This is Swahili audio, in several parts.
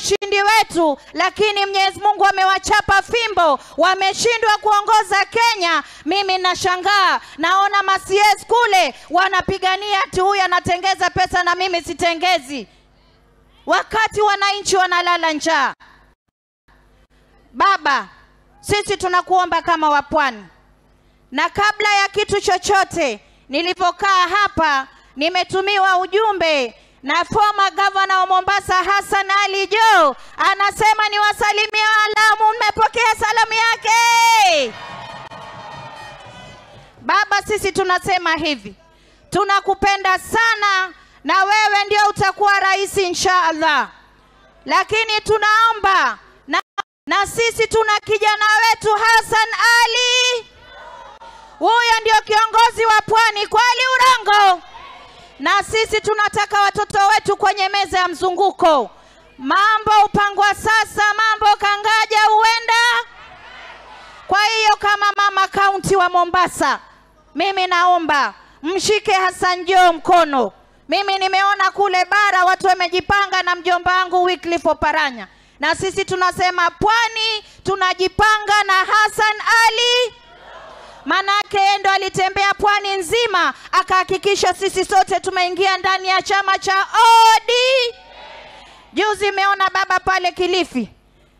ushindi wetu, lakini Mwenyezi Mungu amewachapa fimbo, wameshindwa kuongoza Kenya. Mimi nashangaa, naona ma-CS kule wanapigania ati huyu anatengeza pesa na mimi sitengezi, wakati wananchi wanalala njaa. Baba, sisi tunakuomba kama wapwani, na kabla ya kitu chochote, nilipokaa hapa nimetumiwa ujumbe na former governor wa Mombasa Hassan Ali Joho, anasema ni wasalimia Lamu. Mmepokea salamu yake? Baba, sisi tunasema hivi, tunakupenda sana na wewe ndio utakuwa rais inshallah, lakini tunaomba na sisi tuna kijana wetu Hassan Ali, huyo ndio kiongozi wa pwani, kweli urongo? Na sisi tunataka watoto wetu kwenye meza ya mzunguko. Mambo upangwa sasa, mambo kangaja huenda. Kwa hiyo kama mama kaunti wa Mombasa, mimi naomba mshike Hassan Joho mkono. Mimi nimeona kule bara watu wamejipanga na mjomba wangu Wycliffe Oparanya, na sisi tunasema pwani tunajipanga na Hassan Ali. Manake ndo alitembea pwani nzima akahakikisha sisi sote tumeingia ndani ya chama cha ODM. Juzi meona baba pale Kilifi,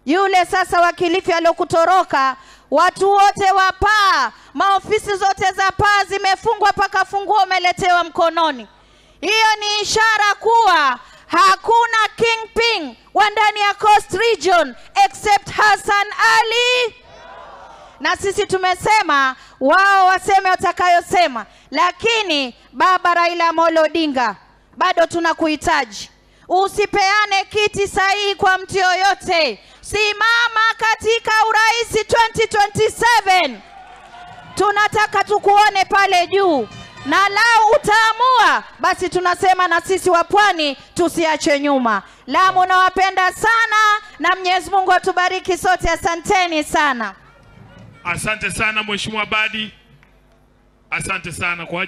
yule sasa wa Kilifi alokutoroka, watu wote wa paa, maofisi zote za paa zimefungwa paka funguo umeletewa mkononi. Hiyo ni ishara kuwa hakuna kingpin wa ndani ya Coast Region except Hassan Ali. Na sisi tumesema wao waseme watakayosema, lakini baba Raila Odinga, bado tunakuhitaji. Usipeane kiti sahihi kwa mtu yoyote. Simama katika urais 2027. Tunataka tukuone pale juu. Na lao utaamua, basi tunasema na sisi wa pwani tusiache nyuma. Lamu nawapenda sana na Mwenyezi Mungu atubariki sote. Asanteni sana. Asante sana Mheshimiwa Badi. Asante sana kwa